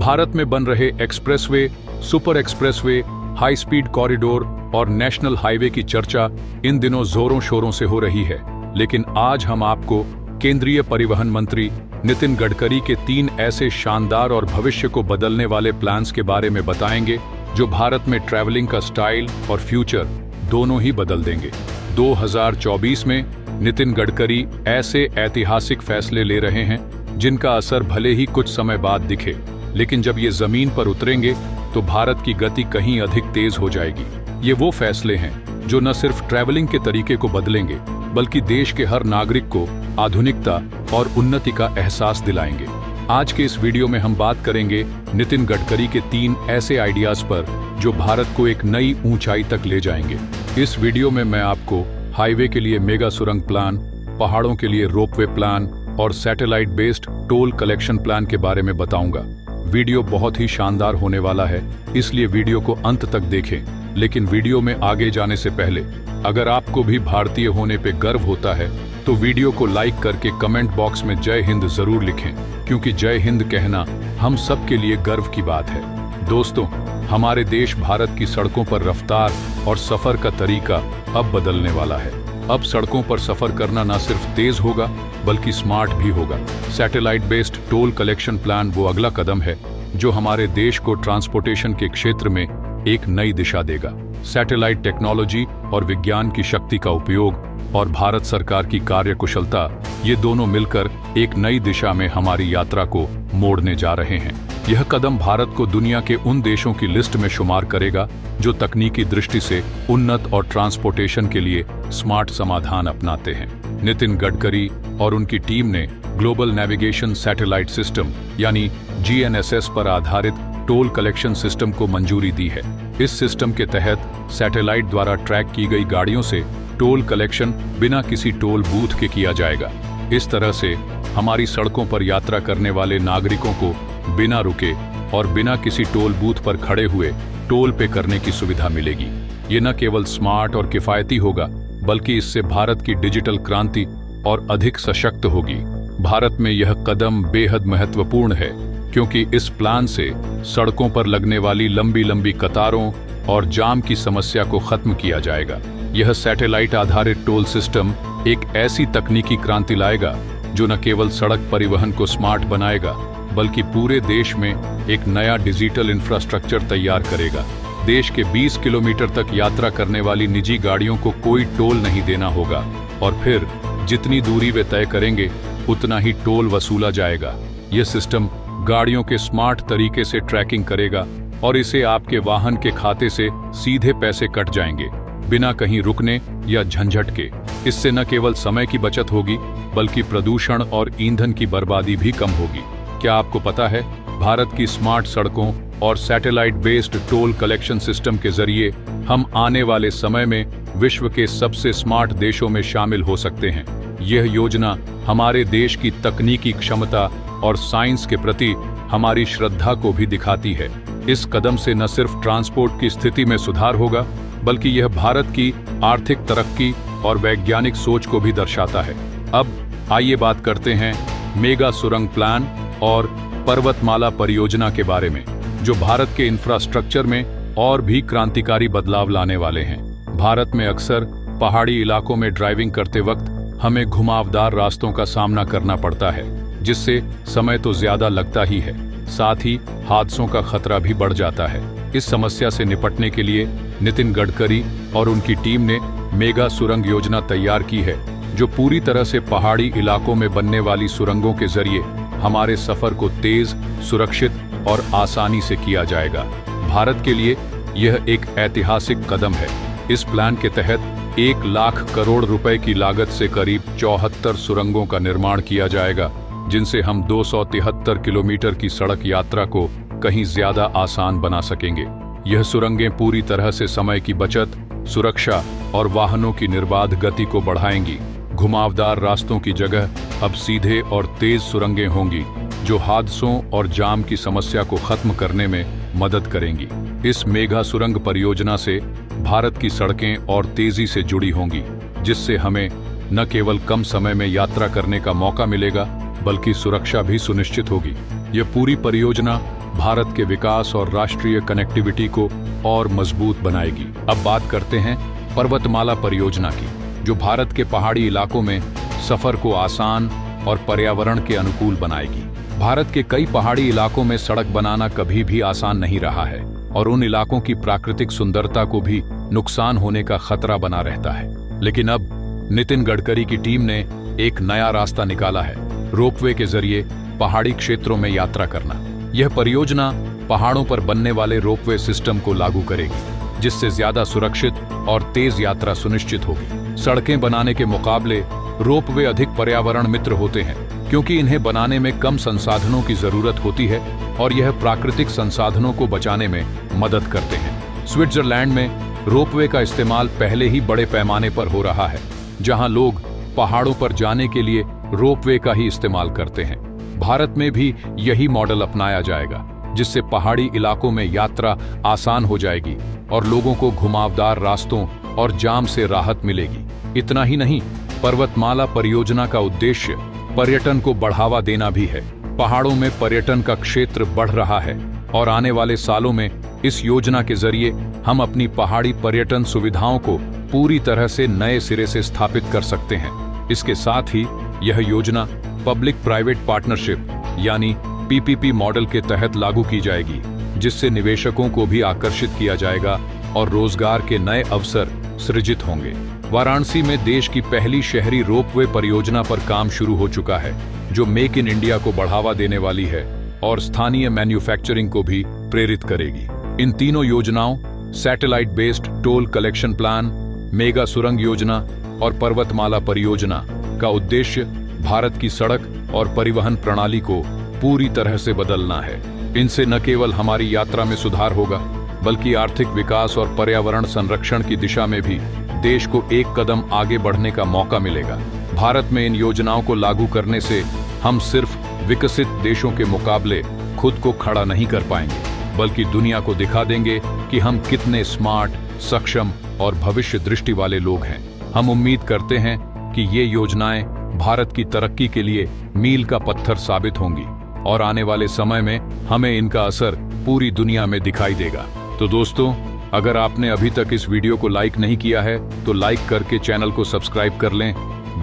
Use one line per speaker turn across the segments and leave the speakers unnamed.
भारत में बन रहे expressway, super expressway, high speed corridor और नेशनल हाईवे की चर्चा इन दिनों जोरों शोरों से हो रही है। लेकिन आज हम आपको केंद्रीय परिवहन मंत्री नितिन गडकरी के 3 ऐसे शानदार और भविष्य को बदलने वाले प्लान्स के बारे में बताएंगे जो भारत में ट्रैवलिंग का स्टाइल और फ्यूचर दोनों ही बदल देंगे। 2024 में नितिन गडकरी ऐसे ऐतिहासिक फैसले ले रहे हैं जिनका असर भले ही कुछ समय बाद दिखे, लेकिन जब ये जमीन पर उतरेंगे तो भारत की गति कहीं अधिक तेज हो जाएगी। ये वो फैसले हैं जो न सिर्फ ट्रैवलिंग के तरीके को बदलेंगे, बल्कि देश के हर नागरिक को आधुनिकता और उन्नति का एहसास दिलाएंगे। आज के इस वीडियो में हम बात करेंगे नितिन गडकरी के 3 ऐसे आइडियाज पर जो भारत को एक नई ऊंचाई तक ले जाएंगे। इस वीडियो में मैं आपको हाईवे के लिए मेगा सुरंग प्लान, पहाड़ों के लिए रोपवे प्लान और satellite based toll collection plan के बारे में बताऊंगा। वीडियो बहुत ही शानदार होने वाला है, इसलिए वीडियो को अंत तक देखें। लेकिन वीडियो में आगे जाने से पहले अगर आपको भी भारतीय होने पे गर्व होता है तो वीडियो को लाइक करके कमेंट बॉक्स में जय हिंद जरूर लिखें, क्योंकि जय हिंद कहना हम सब के लिए गर्व की बात है। दोस्तों, हमारे देश भारत की सड़कों पर रफ्तार और सफर का तरीका अब बदलने वाला है। अब सड़कों पर सफर करना न सिर्फ तेज होगा बल्कि स्मार्ट भी होगा। Satellite based toll collection plan वो अगला कदम है जो हमारे देश को ट्रांसपोर्टेशन के क्षेत्र में एक नई दिशा देगा। सैटेलाइट टेक्नोलॉजी और विज्ञान की शक्ति का उपयोग और भारत सरकार की कार्यकुशलता, ये दोनों मिलकर एक नई दिशा में हमारी यात्रा को मोड़ने जा रहे हैं। यह कदम भारत को दुनिया के उन देशों की लिस्ट में शुमार करेगा जो तकनीकी दृष्टि से उन्नत और ट्रांसपोर्टेशन के लिए स्मार्ट समाधान अपनाते हैं। नितिन गडकरी और उनकी टीम ने ग्लोबल नेविगेशन सैटेलाइट सिस्टम यानी GNSS पर आधारित टोल कलेक्शन सिस्टम को मंजूरी दी है। इस सिस्टम के तहत सैटेलाइट द्वारा ट्रैक की गई गाड़ियों से टोल कलेक्शन बिना किसी टोल बूथ के किया जाएगा। इस तरह से हमारी सड़कों पर यात्रा करने वाले नागरिकों को बिना रुके और बिना किसी टोल बूथ पर खड़े हुए टोल पे करने की सुविधा मिलेगी। ये न केवल स्मार्ट और किफायती होगा, बल्कि इससे भारत की डिजिटल क्रांति और अधिक सशक्त होगी। भारत में यह कदम बेहद महत्वपूर्ण है, क्योंकि इस प्लान से सड़कों पर लगने वाली लंबी लंबी कतारों और जाम की समस्या को खत्म किया जाएगा। यह सैटेलाइट आधारित टोल सिस्टम एक ऐसी तकनीकी क्रांति लाएगा जो न केवल सड़क परिवहन को स्मार्ट बनाएगा, बल्कि पूरे देश में एक नया डिजिटल इंफ्रास्ट्रक्चर तैयार करेगा। देश के 20 किलोमीटर तक यात्रा करने वाली निजी गाड़ियों को कोई टोल नहीं देना होगा, और फिर जितनी दूरी वे तय करेंगे उतना ही टोल वसूला जाएगा। यह सिस्टम गाड़ियों के स्मार्ट तरीके से ट्रैकिंग करेगा और इसे आपके वाहन के खाते से सीधे पैसे कट जाएंगे, बिना कहीं रुकने या झंझट के। इससे न केवल समय की बचत होगी, बल्कि प्रदूषण और ईंधन की बर्बादी भी कम होगी। क्या आपको पता है, भारत की स्मार्ट सड़कों और satellite based toll collection system के जरिए हम आने वाले समय में विश्व के सबसे स्मार्ट देशों में शामिल हो सकते हैं। यह योजना हमारे देश की तकनीकी क्षमता और साइंस के प्रति हमारी श्रद्धा को भी दिखाती है। इस कदम से न सिर्फ ट्रांसपोर्ट की स्थिति में सुधार होगा, बल्कि यह भारत की आर्थिक तरक्की और वैज्ञानिक सोच को भी दर्शाता है। अब आइए बात करते हैं मेगा सुरंग प्लान और पर्वतमाला परियोजना के बारे में, जो भारत के इंफ्रास्ट्रक्चर में और भी क्रांतिकारी बदलाव लाने वाले हैं। भारत में अक्सर पहाड़ी इलाकों में ड्राइविंग करते वक्त हमें घुमावदार रास्तों का सामना करना पड़ता है, जिससे समय तो ज्यादा लगता ही है, साथ ही हादसों का खतरा भी बढ़ जाता है। इस समस्या से निपटने के लिए नितिन गडकरी और उनकी टीम ने मेगा सुरंग योजना तैयार की है, जो पूरी तरह से पहाड़ी इलाकों में बनने वाली सुरंगों के जरिए हमारे सफर को तेज, सुरक्षित और आसानी से किया जाएगा। भारत के लिए यह एक ऐतिहासिक कदम है। इस प्लान के तहत 1 लाख करोड़ रुपए की लागत से करीब 74 सुरंगों का निर्माण किया जाएगा, जिनसे हम 273 किलोमीटर की सड़क यात्रा को कहीं ज्यादा आसान बना सकेंगे। यह सुरंगें पूरी तरह से समय की बचत, सुरक्षा और वाहनों की निर्बाध गति को बढ़ाएंगी। घुमावदार रास्तों की जगह अब सीधे और तेज सुरंगें होंगी, जो हादसों और जाम की समस्या को खत्म करने में मदद करेंगी। इस मेगा सुरंग परियोजना से भारत की सड़कें और तेजी से जुड़ी होंगी, जिससे हमें न केवल कम समय में यात्रा करने का मौका मिलेगा, बल्कि सुरक्षा भी सुनिश्चित होगी। यह पूरी परियोजना भारत के विकास और राष्ट्रीय कनेक्टिविटी को और मजबूत बनाएगी। अब बात करते हैं पर्वतमाला परियोजना की, जो भारत के पहाड़ी इलाकों में सफर को आसान और पर्यावरण के अनुकूल बनाएगी। भारत के कई पहाड़ी इलाकों में सड़क बनाना कभी भी आसान नहीं रहा है और उन इलाकों की प्राकृतिक सुंदरता को भी नुकसान होने का खतरा बना रहता है। लेकिन अब नितिन गडकरी की टीम ने एक नया रास्ता निकाला है, रोपवे के जरिए पहाड़ी क्षेत्रों में यात्रा करना। यह परियोजना पहाड़ों पर बनने वाले रोपवे सिस्टम को लागू करेगी, जिससे ज्यादा सुरक्षित और तेज यात्रा सुनिश्चित होगी। सड़कें बनाने के मुकाबले रोपवे अधिक पर्यावरण मित्र होते हैं, क्योंकि इन्हें बनाने में कम संसाधनों की जरूरत होती है और यह प्राकृतिक संसाधनों को बचाने में मदद करते हैं। स्विट्जरलैंड में रोपवे का इस्तेमाल पहले ही बड़े पैमाने पर हो रहा है, जहां लोग पहाड़ों पर जाने के लिए रोपवे का ही इस्तेमाल करते हैं। भारत में भी यही मॉडल अपनाया जाएगा, जिससे पहाड़ी इलाकों में यात्रा आसान हो जाएगी और लोगों को घुमावदार रास्तों और जाम से राहत मिलेगी। इतना ही नहीं, पर्वतमाला परियोजना का उद्देश्य पर्यटन को बढ़ावा देना भी है। पहाड़ों में पर्यटन का क्षेत्र बढ़ रहा है और आने वाले सालों में इस योजना के जरिए हम अपनी पहाड़ी पर्यटन सुविधाओं को पूरी तरह से नए सिरे से स्थापित कर सकते हैं। इसके साथ ही यह योजना पब्लिक प्राइवेट पार्टनरशिप यानी पीपीपी मॉडल के तहत लागू की जाएगी, जिससे निवेशकों को भी आकर्षित किया जाएगा और रोजगार के नए अवसर सृजित होंगे। वाराणसी में देश की पहली शहरी रोपवे परियोजना पर काम शुरू हो चुका है, जो मेक इन इंडिया को बढ़ावा देने वाली है और स्थानीय मैन्युफैक्चरिंग को भी प्रेरित करेगी। इन तीनों योजनाओं, satellite based toll collection plan, mega सुरंग योजना और पर्वतमाला परियोजना का उद्देश्य भारत की सड़क और परिवहन प्रणाली को पूरी तरह से बदलना है। इनसे न केवल हमारी यात्रा में सुधार होगा, बल्कि आर्थिक विकास और पर्यावरण संरक्षण की दिशा में भी देश को एक कदम आगे बढ़ने का मौका मिलेगा। भारत में इन योजनाओं को लागू करने से हम सिर्फ विकसित देशों के मुकाबले खुद को खड़ा नहीं कर पाएंगे, बल्कि दुनिया को दिखा देंगे कि हम कितने स्मार्ट, सक्षम और भविष्य दृष्टि वाले लोग हैं। हम उम्मीद करते हैं कि ये योजनाएं भारत की तरक्की के लिए मील का पत्थर साबित होंगी और आने वाले समय में हमें इनका असर पूरी दुनिया में दिखाई देगा। तो दोस्तों, अगर आपने अभी तक इस वीडियो को लाइक नहीं किया है तो लाइक करके चैनल को सब्सक्राइब कर लें।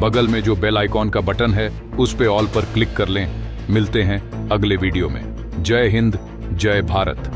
बगल में जो बेल आइकॉन का बटन है उस पे ऑल पर क्लिक कर लें। मिलते हैं अगले वीडियो में। जय हिंद, जय भारत।